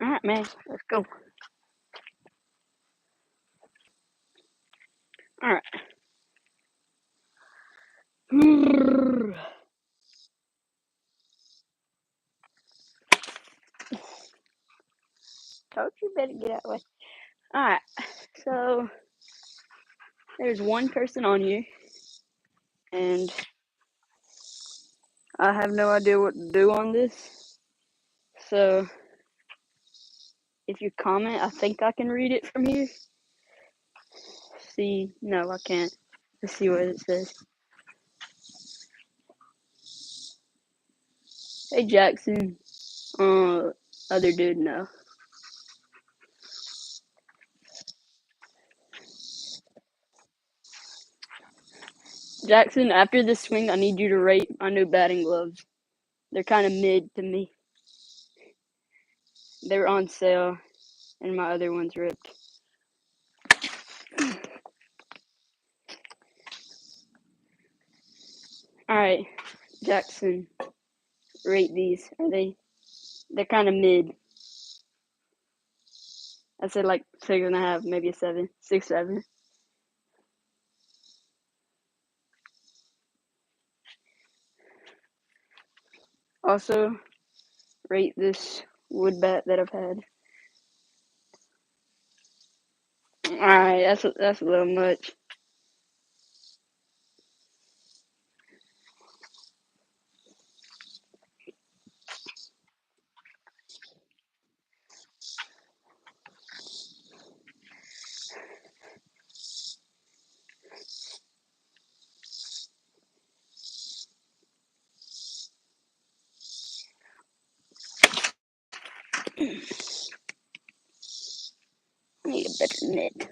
Alright, man, let's go. Alright. Told you better get out of the way. Alright, so there's one person on here, and I have no idea what to do on this. So if you comment, I think I can read it from here. See, no, I can't. Let's see what it says. Hey, Jackson. Other dude, no. Jackson, after this swing, I need you to rate my new batting gloves. They're kind of mid to me. They're on sale, and my other one's ripped. Alright, Jackson, rate these. They're kind of mid. I'd say like 6.5, maybe a 7. 6, 7. Also, rate this wood bat that I've had. Alright, that's a little much. I need a better mitt.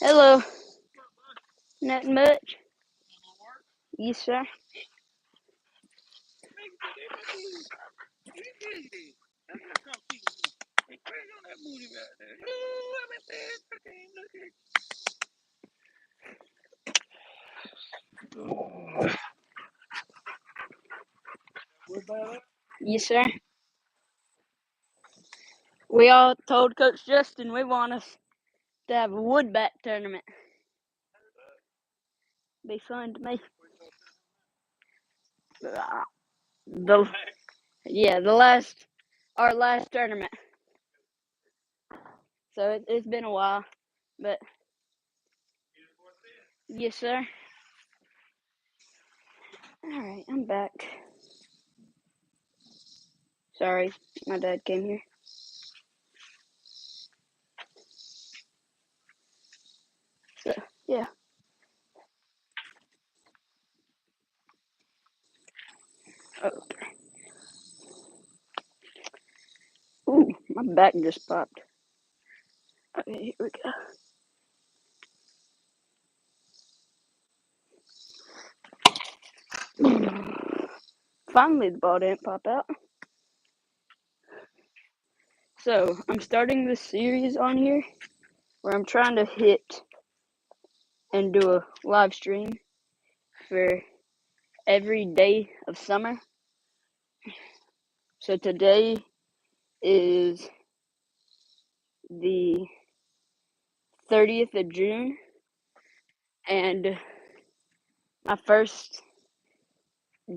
Hello. Nothing much. Yes, sir. Yes, sir. We all told Coach Justin we want us to have a wood bat tournament. Be fun to me. Our last tournament. So it's been a while, but yes, sir. All right, I'm back. Sorry, my dad came here. So yeah. Okay. Ooh, my back just popped. Okay, here we go. Finally, the ball didn't pop out. So I'm starting this series on here where I'm trying to hit and do a live stream for every day of summer. So today is the 30th of June, and my first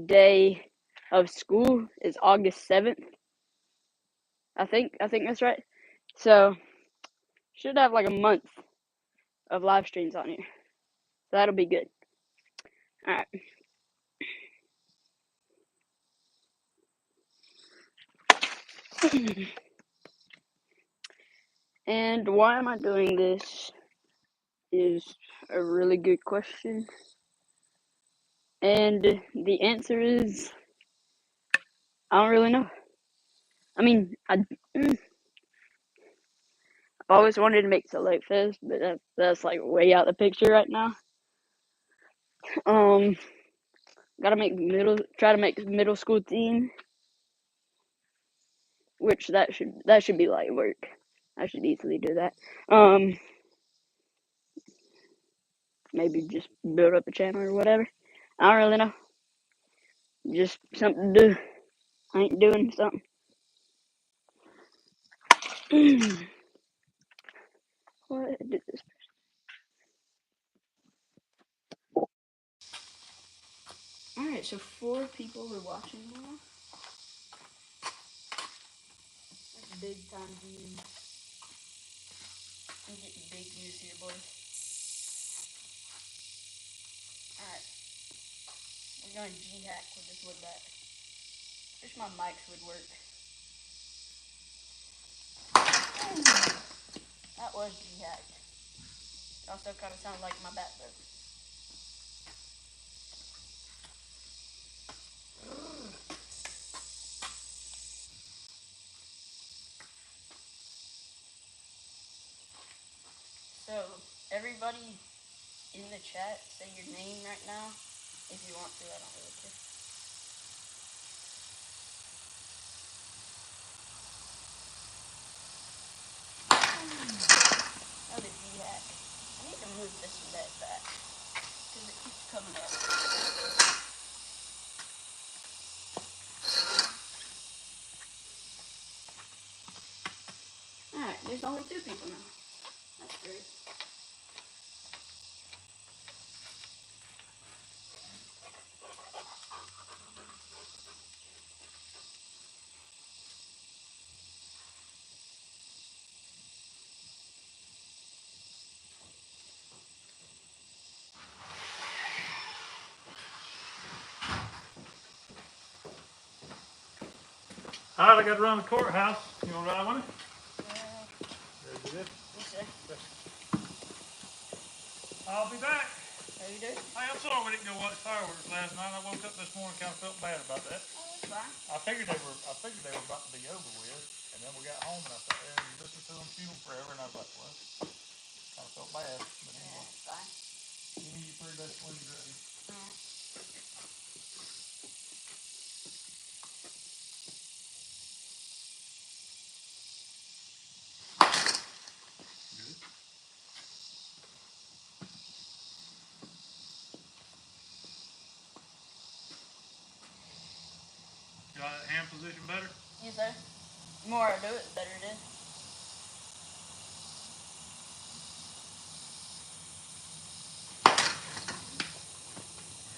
day of school is August 7th. I think that's right. So should have like a month of live streams on here. So that'll be good. All right. And why am I doing this is a really good question. And the answer is, I don't really know. I mean, I've always wanted to make Select Fest, but that's like way out the picture right now. Gotta try to make middle school theme, which that should be light work. I should easily do that. Maybe just build up a channel or whatever. I don't really know. Just something to do. I ain't doing something. What did this? Alright, so 4 people are watching now. That's big time views. I'm getting big views here, boy. Alright, we're going G-hack with this wood back. Wish my mics would work. That was G-hack. It also kind of sounds like my bat though. So, everybody in the chat, say your name right now. If you want to, I don't really care. Another G-hack. I need to move this net back, because it keeps coming up. Alright, there's only 2 people now. That's great. All right, I got to run the courthouse. You want to ride with me? Very good. Yes, sir. I'll be back. How you doing? Hey, I'm sorry we didn't go watch fireworks last night. I woke up this morning kind of felt bad about that. Oh, that's fine. I figured they were about to be over with, and then we got home and I sat there and listened to them fuel forever, and I was like, well, kind of felt bad. But anyway, Yeah, it's fine. give me your pretty best when you're ready. Good. Got that hand position better? Yes, sir. The more I do it, the better it is. There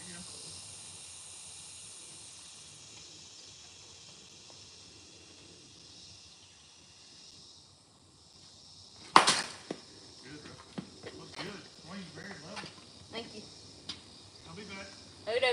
you go. Good, bro. Looks good. Swing's very level. Thank you. I'll be back. Who do?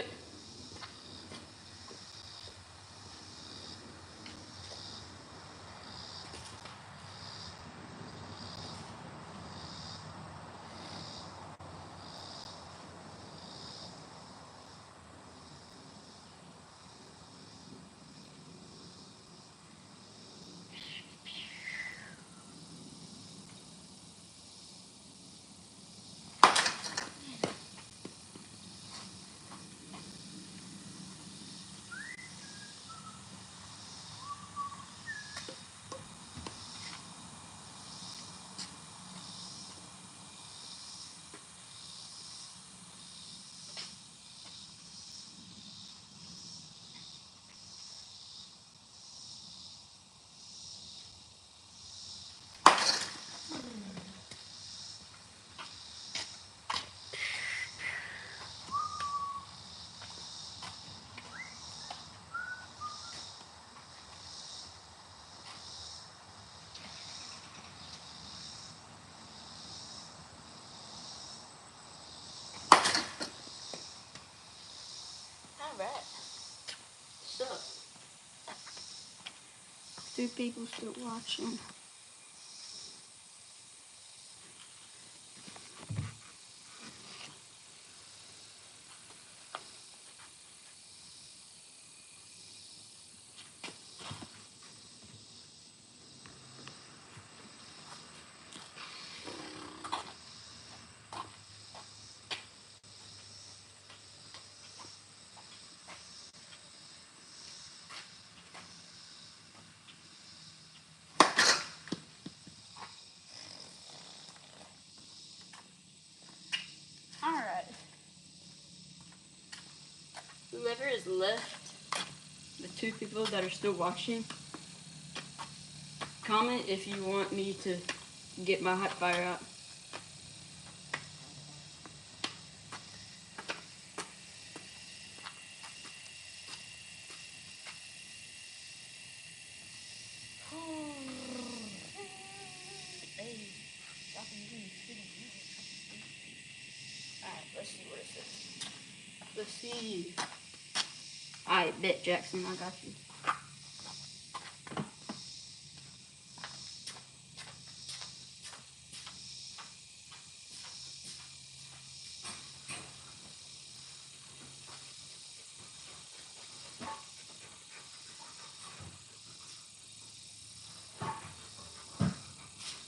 Alright. So, 2 people still watching. Alright. Whoever is left, the 2 people that are still watching, comment if you want me to get my hot fire out. Alright, let's see what it says. Let's see. I bet, Jackson, I got you.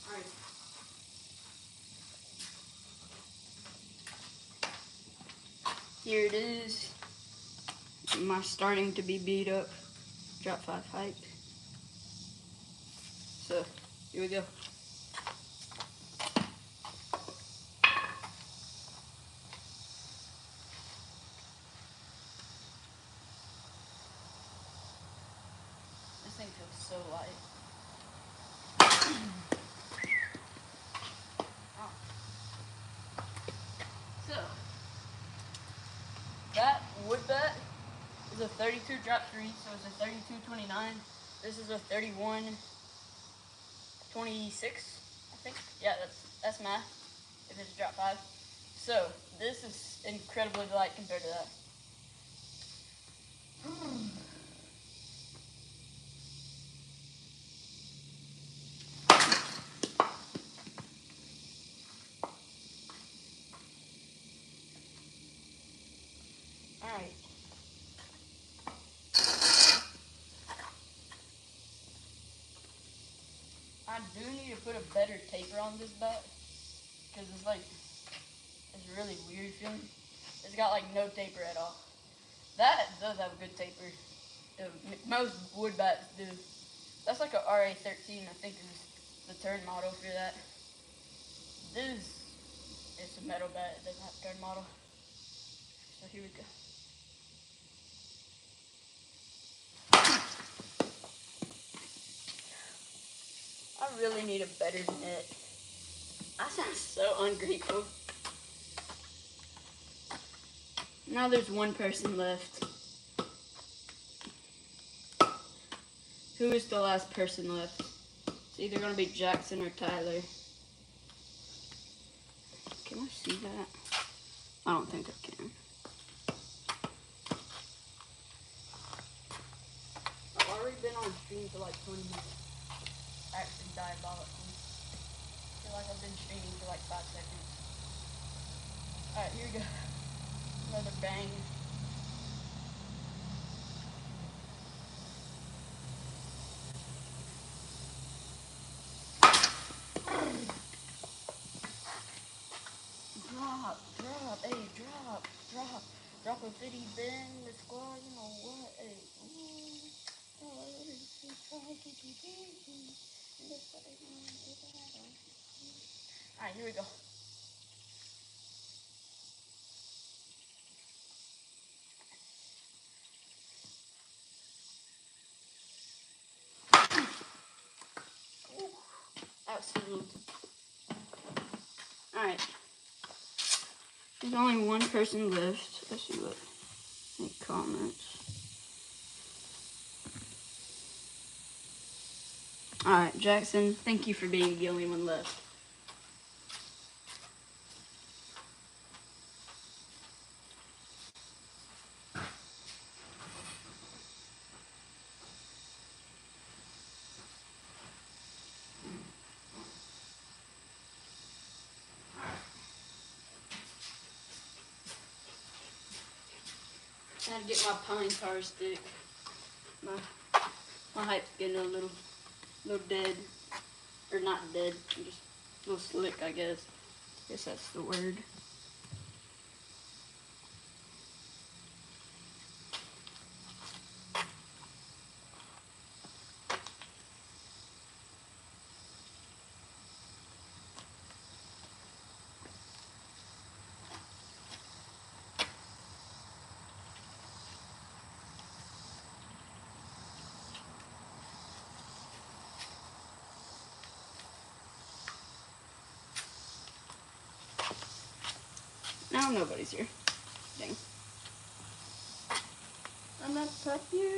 Alright. Here it is. My starting to be beat up. Drop 5 height. So, here we go. This thing feels so light. Oh. So, that wood bat is a 32 drop 3, so it's a 32.29. This is a 31.26, I think. Yeah, that's math, if it's drop 5. So, this is incredibly light compared to that. Alright. I do need to put a better taper on this bat, because it's really weird feeling. It's got like no taper at all. That does have a good taper. Most wood bats do. That's like a RA13, I think is the turn model for that. This is a metal bat, it doesn't have a turn model. So here we go. I really need a better net. I sound so ungrateful. Now there's 1 person left. Who is the last person left? It's either gonna be Jackson or Tyler. Can I see that? I don't think I can. I've already been on stream for like 20 minutes. Actually diabolical. I feel like I've been streaming for like 5 seconds. Alright, here we go. Another bang. Drop, hey, drop a 50 bend, the squad, you know what, hey, Alright, here we go. That sizzled. Alright. There's only 1 person left. Let's see what any comments. Alright, Jackson, thank you for being the only one left. I had to get my pine tar stick. My hype's getting a little dead. Or not dead, just a little slick, I guess. Guess that's the word. Now nobody's here. Dang. I'm not popular.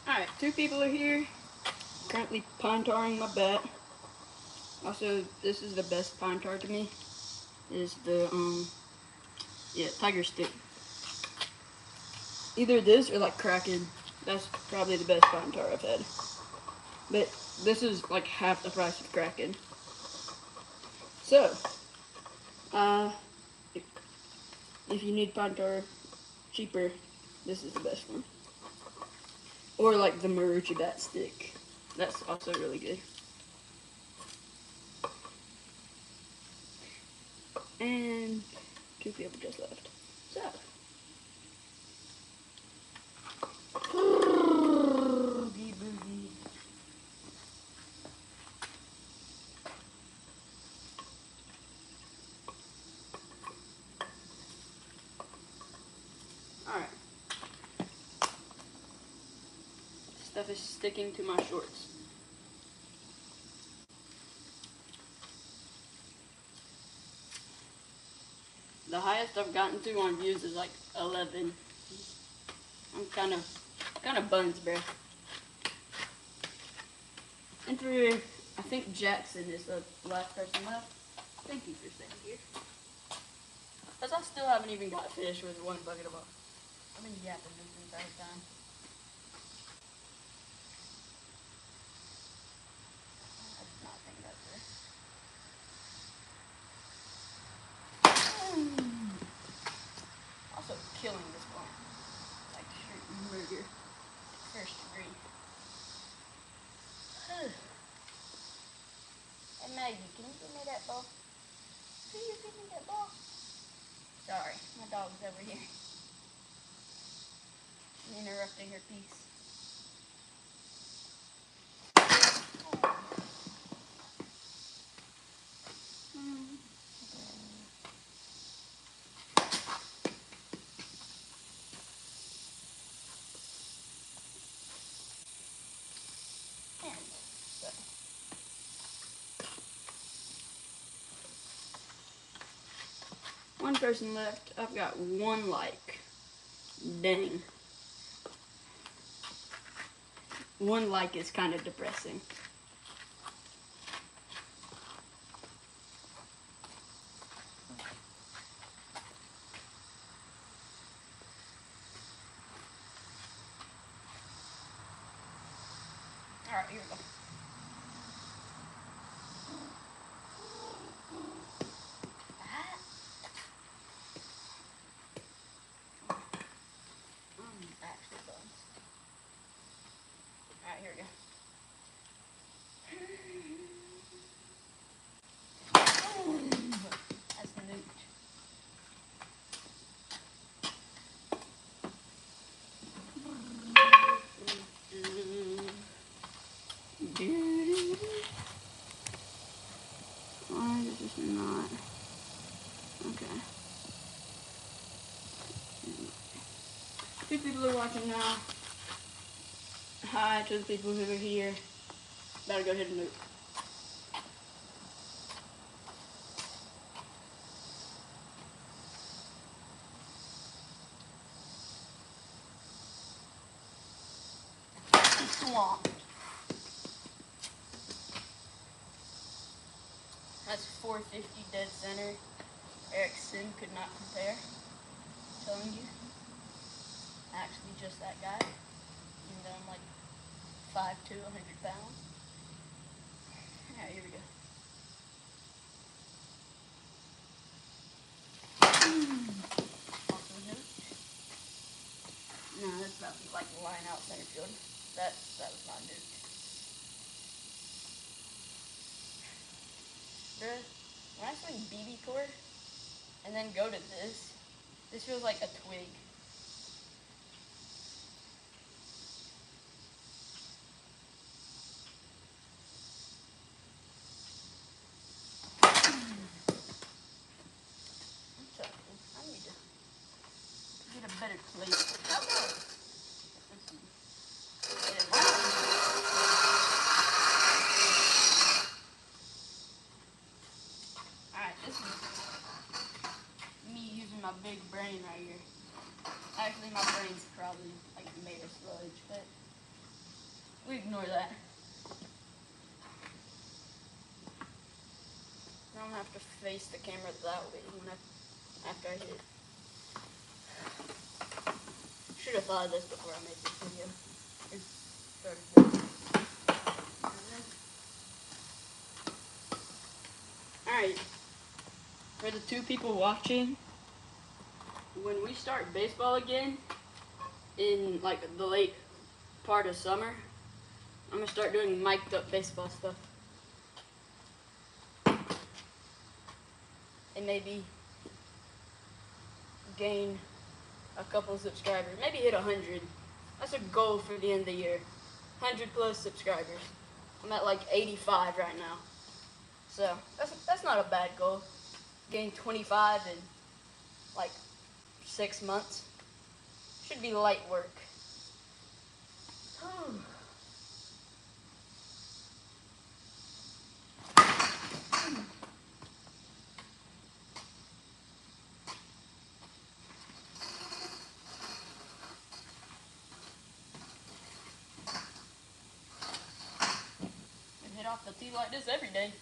Alright, 2 people are here. Currently pine tarring my bat. Also, this is the best pine tar to me. Is the tiger stick. Either this or like Kraken. That's probably the best pine tar I've had. But this is like half the price of Kraken. So, if you need pine tar cheaper, this is the best one. Or like the Marucci bat stick. That's also really good. And 2 people just left. So. Boogie boogie. Alright. Stuff is sticking to my shorts. The highest I've gotten to on views is like 11. I'm kind of buns, bro. And for, I think Jackson is the last person left. Thank you for staying here. Because I still haven't even got fish with 1 bucket of water. I've been yapping this entire time. I did not think that's there. Also killing this plant. Like straight murder. First degree. Hey Maggie, can you give me that ball? Can you give me that ball? Sorry, my dog's over here. Interrupting her peace. One person left. I've got 1 like. Dang. 1 like is kind of depressing. Alright, here we go. Actually buns. Alright, here we go. That's the newt. Why is this not? Okay. 2 people are watching now. Hi to the people who are here. Better go ahead and loop. Swamp. That's 450 dead center. Eric Sim could not compare. I'm telling you. Actually, just that guy. Even though I'm like 5'2", 100 pounds. Alright, here we go. Also note. No, that's probably like line out center field. That was not nuke. Bruh, when I swing BB core and then go to this feels like a twig. I'm telling you, I need to get a better place. How about? Let's see. Alright, this is me using my big brain right here. Actually, my brain's probably like made of sludge, but we ignore that. I don't have to face the camera that way after I hit. Should have thought of this before I made this video. Alright, for the 2 people watching, when we start baseball again, in like the late part of summer, I'm gonna start doing mic'd up baseball stuff. And maybe gain a couple subscribers. Maybe hit 100. That's a goal for the end of the year. 100 plus subscribers. I'm at like 85 right now. So that's not a bad goal. Gain 25 in like 6 months. Should be light work. Hit off the tee like this every day.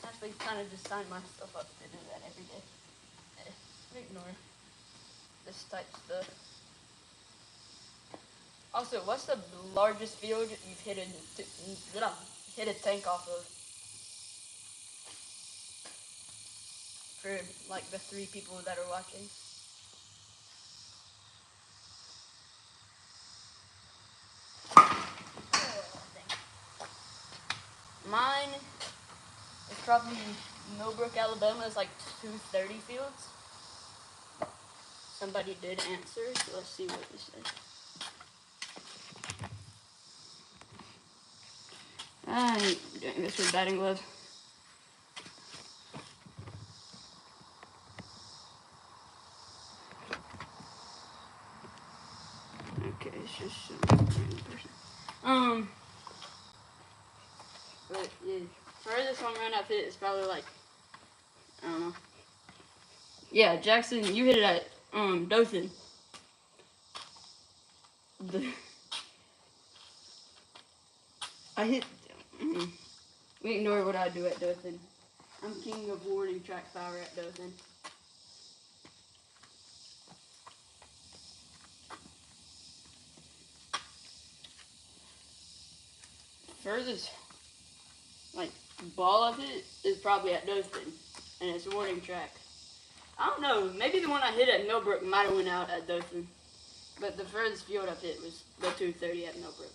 Actually, kind of just sign myself up to do that every day. Ignore this type stuff. Also, what's the largest field you've hit a tank off of? For like the 3 people that are watching. Mine is probably Millbrook, Alabama. It's like 230 fields. Somebody did answer, so let's see what this says. I ain't doing this with batting gloves. Okay, it's just some random person. But yeah, furthest home run I've hit is probably like, I don't know. Yeah, Jackson, you hit it at Dothan. I hit. We ignore what I do at Dothan. I'm king of warning track power at Dothan. Furthest like ball of it is probably at Dothan, and it's a warning track. I don't know, maybe the one I hit at Millbrook might have went out at Dothan, but the furthest field I've hit was the 230 at Millbrook.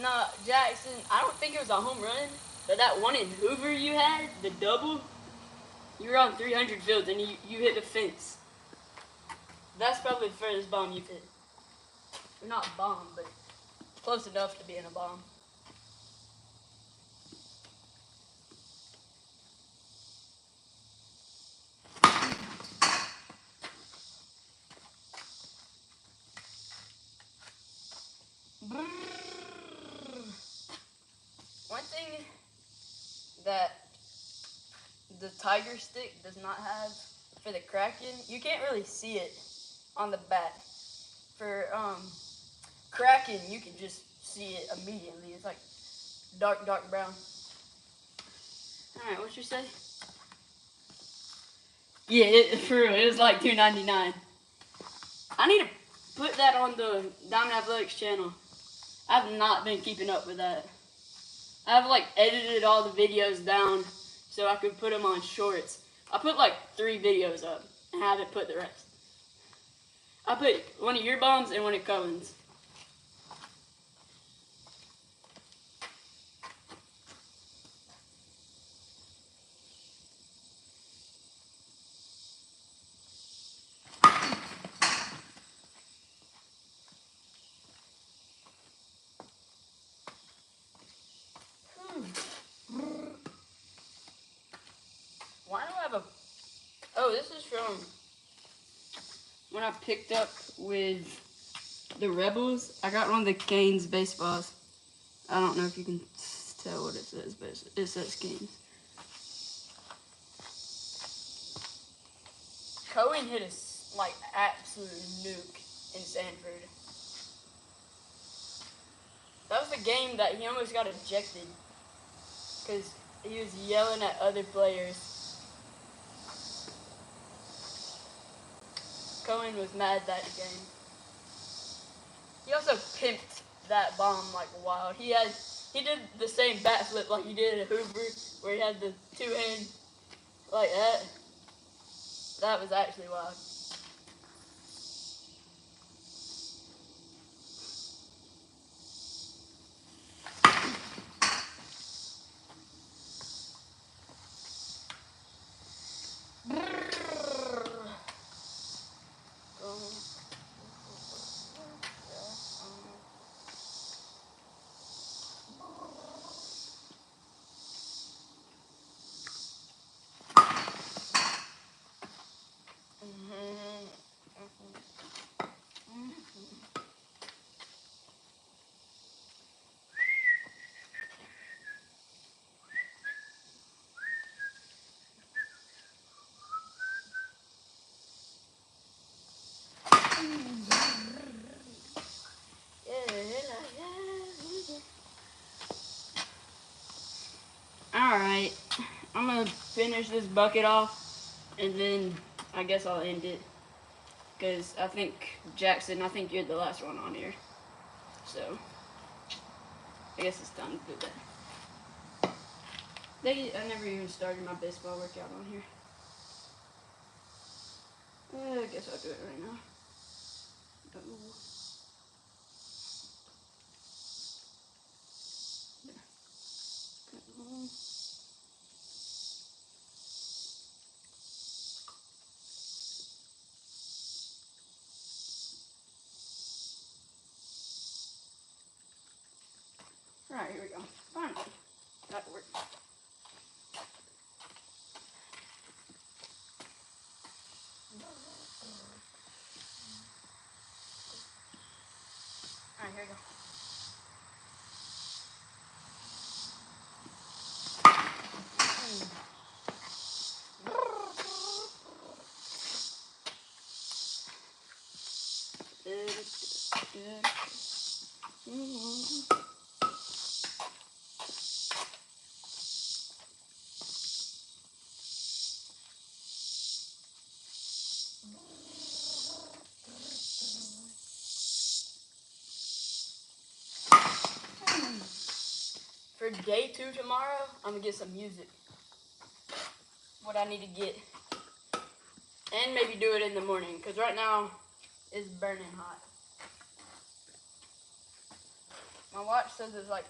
No, Jackson, I don't think it was a home run, but that one in Hoover you had, the double, you were on 300 fields and you hit the fence. That's probably the furthest bomb you've hit. Not bomb, but Close enough to being a bomb. One thing that the Tiger Stick does not have for the Kraken, you can't really see it on the bat. For Kraken, you can just see it immediately. It's like dark brown. Alright, what you say? Yeah, for real, it was like $2.99. I need to put that on the Diamond Athletics channel. I've not been keeping up with that. I've like edited all the videos down so I could put them on shorts. I put like 3 videos up and haven't put the rest. I put one of your bombs and one of Cohen's. Why do I have a... Oh, this is from when I picked up with the Rebels. I got one of the Canes baseballs. I don't know if you can tell what it says, but it says Canes. Cohen hit a like absolute nuke in Sanford. That was the game that he almost got ejected because he was yelling at other players. Cohen was mad that game. He also pimped that bomb like wild. He did the same bat flip like he did at Hoover, where he had the 2 hand like that. That was actually wild. Alright, I'm gonna finish this bucket off and then I guess I'll end it. Because I think, Jackson, I think you're the last one on here. So, I guess it's time to put that. I never even started my baseball workout on here. I guess I'll do it right now. Alright, here we go. Finally. That worked. Alright, here we go. For day 2 tomorrow, I'm gonna get some music. What I need to get. And maybe do it in the morning, because right now it's burning hot. My watch says it's like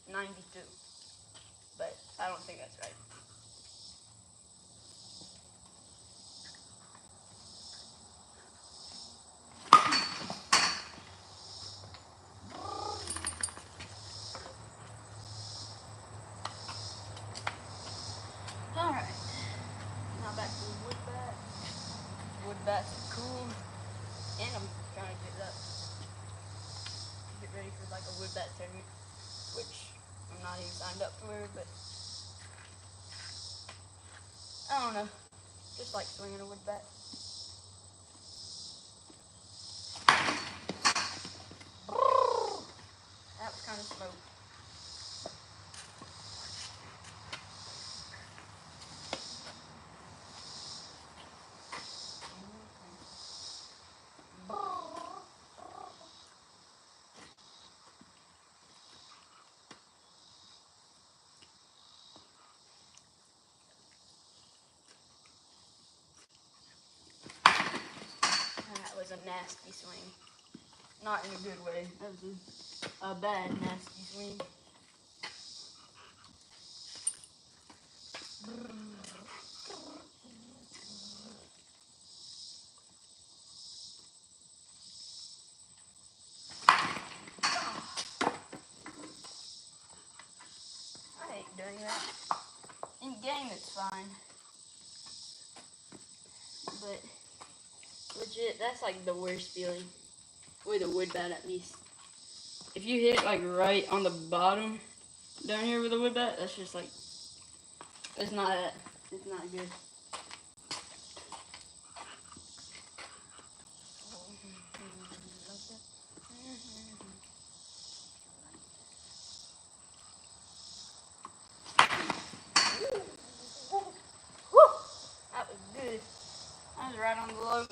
92, but I don't think that's right. ready for like a wood bat tournament, which I'm not even signed up for, but I don't know. Just like swinging a wood bat. That was kind of smoke. That was a nasty swing. Not in a good way. That was a bad, nasty swing. I hate doing that. In game, it's fine. But legit, that's like the worst feeling. With a wood bat, at least. If you hit it like right on the bottom down here with a wood bat, that's just like, it's not good. Woo! That was good. That was right on the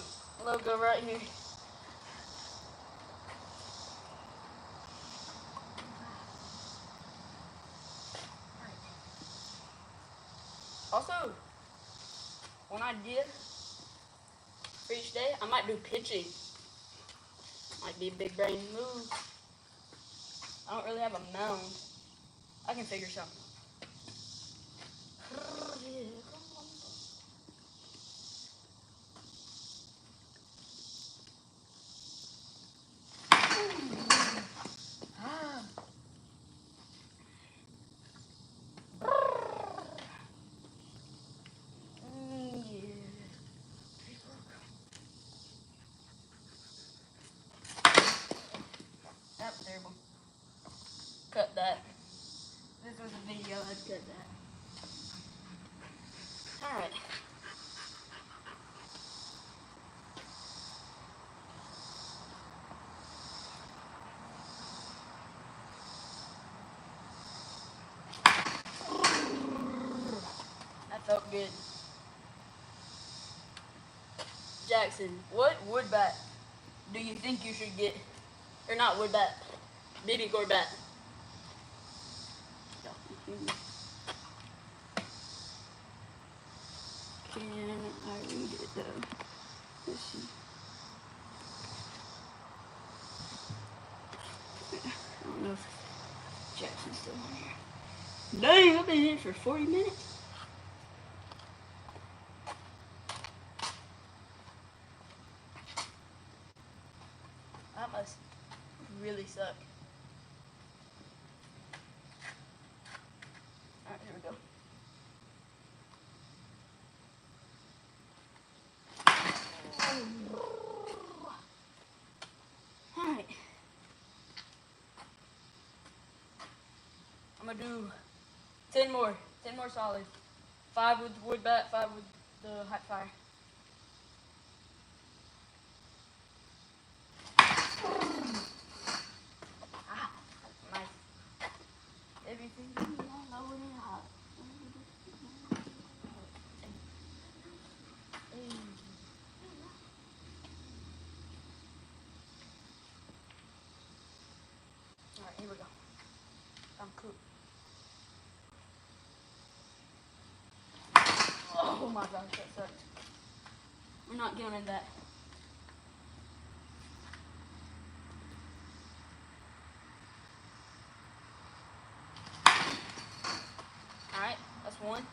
logo right here. Also, one idea for each day, I might do pitching. Might be a big brain move. I don't really have a mound. I can figure something. That was terrible. Cut that. This was a video, I'd cut that. Alright. That felt good. Jackson, what wood bat do you think you should get? Or not wood bat, BB core bat. Can I read it though? Let's see. I don't know if Jackson's still on here. Dang, I've been here for 40 minutes. That must really suck. Alright, here we go. Alright. I'm gonna do 10 more solid. 5 with wood bat, 5 with the hot fire. Ah, that's nice. Everything low and hot. Alright, here we go. I'm cooked. Oh my gosh, that sucked. We're not counting that. Alright, that's one.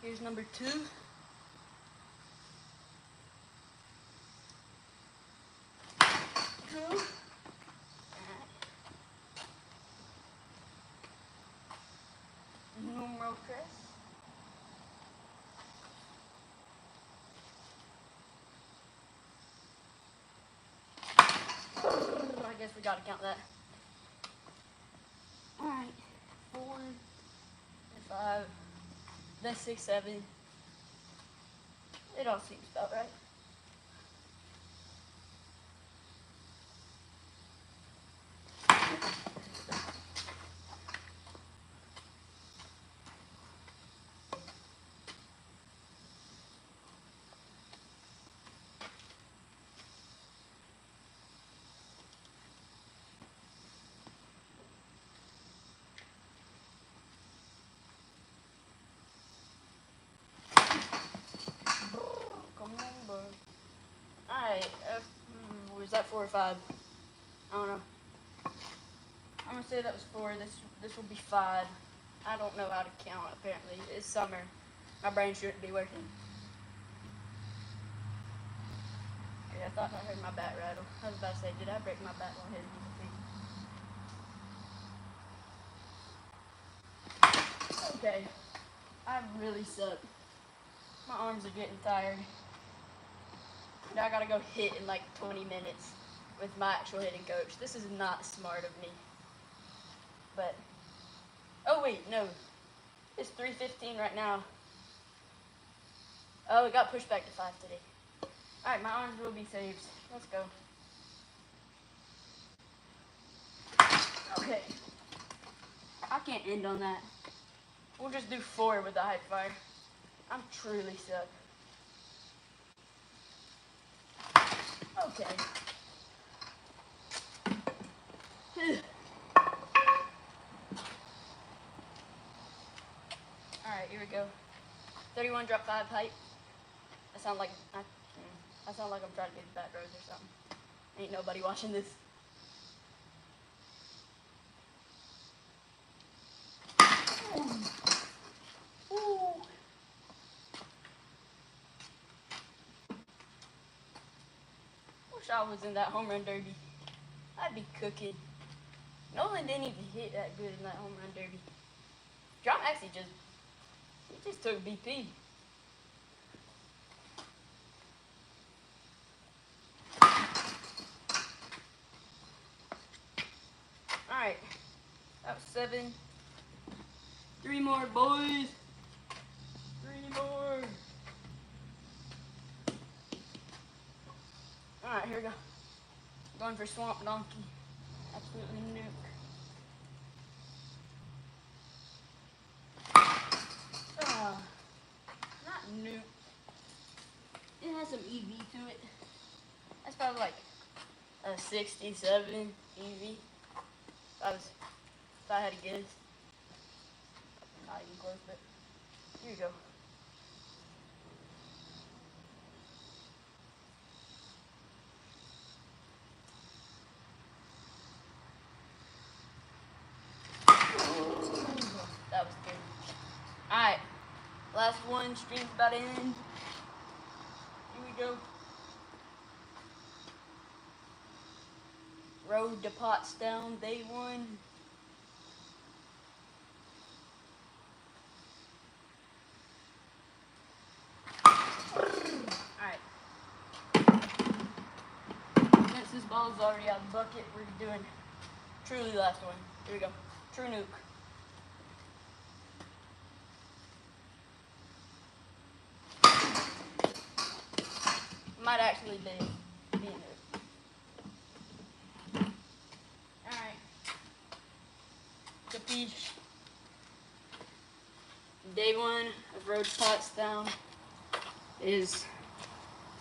Here's number 2. Numero 3. we gotta count that. Alright, 4, 5, then 6, 7. It all seems about right. Alright, was that 4 or 5? I don't know. I'm gonna say that was 4. This will be 5. I don't know how to count, apparently. It's summer. My brain shouldn't be working. Okay, I thought I heard my bat rattle. I was about to say, did I break my bat while hitting the thing? Okay. I really suck. My arms are getting tired. Now I gotta go hit in like 20 minutes with my actual hitting coach. This is not smart of me. But, oh wait, no. It's 3:15 right now. Oh, it got pushed back to 5 today. Alright, my arms will be saved. Let's go. Okay. I can't end on that. We'll just do 4 with the high fire. I'm truly suck. Okay. Alright, here we go. 31 drop 5 height. I sound like I'm trying to be the Bat Rose or something. Ain't nobody watching this. Ooh. Wish I was in that home run derby. I'd be cooking. Nolan didn't even hit that good in that home run derby. John actually just took BP. Alright. That was 7. 3 more, boys. 3 more. Alright, here we go. Going for Swamp Donkey. Absolutely nuke. Not nuke. It has some EV to it. That's probably like a 67 EV. If I had to guess. Not even close, but here you go. That was good. Alright. Last one, stream's about to end. Here we go. Road to Pottstown, day 1. Alright. Since this ball is already out of the bucket, we're doing truly last one. Here we go. True nuke. Might actually be a nuke. Alright. Capiche. Day 1 of Road to Pottstown is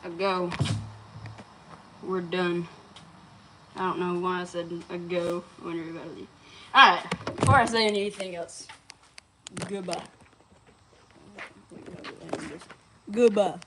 a go. We're done. I don't know why I said a go when everybody leaves. Alright, before I say anything else, goodbye. Goodbye.